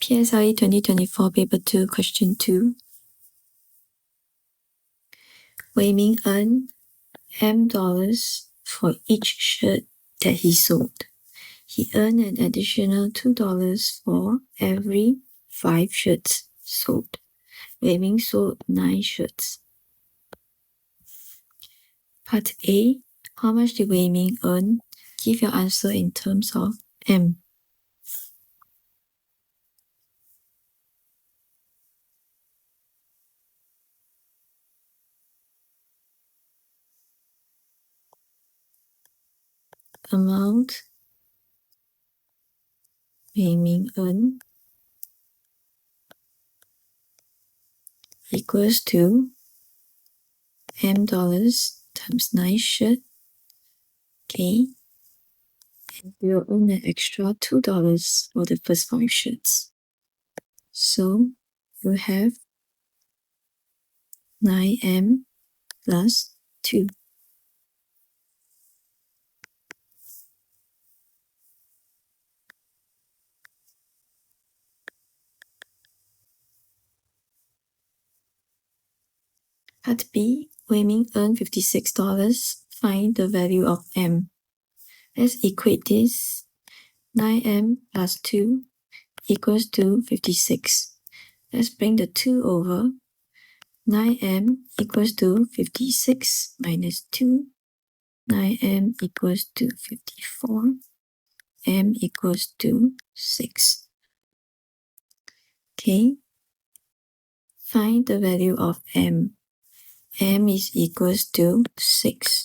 PSLE 2024 Paper 2 Question 2. Wei Ming earned $M for each shirt that he sold. He earned an additional $2 for every 5 shirts sold. Wei Ming sold 9 shirts. Part A. How much did Wei Ming earn? Give your answer in terms of M. Amount Wei Ming earned equals to $M times 9 shirt. Okay. And we'll earn an extra $2 for the first 5 shirts. So you have 9M plus 2. Part B, Wei Ming earned $56. Find the value of M. Let's equate this. 9M plus 2 equals to 56. Let's bring the 2 over. 9M equals to 56 minus 2. 9M equals to 54. M equals to 6. Okay. Find the value of M. M is equals to 6.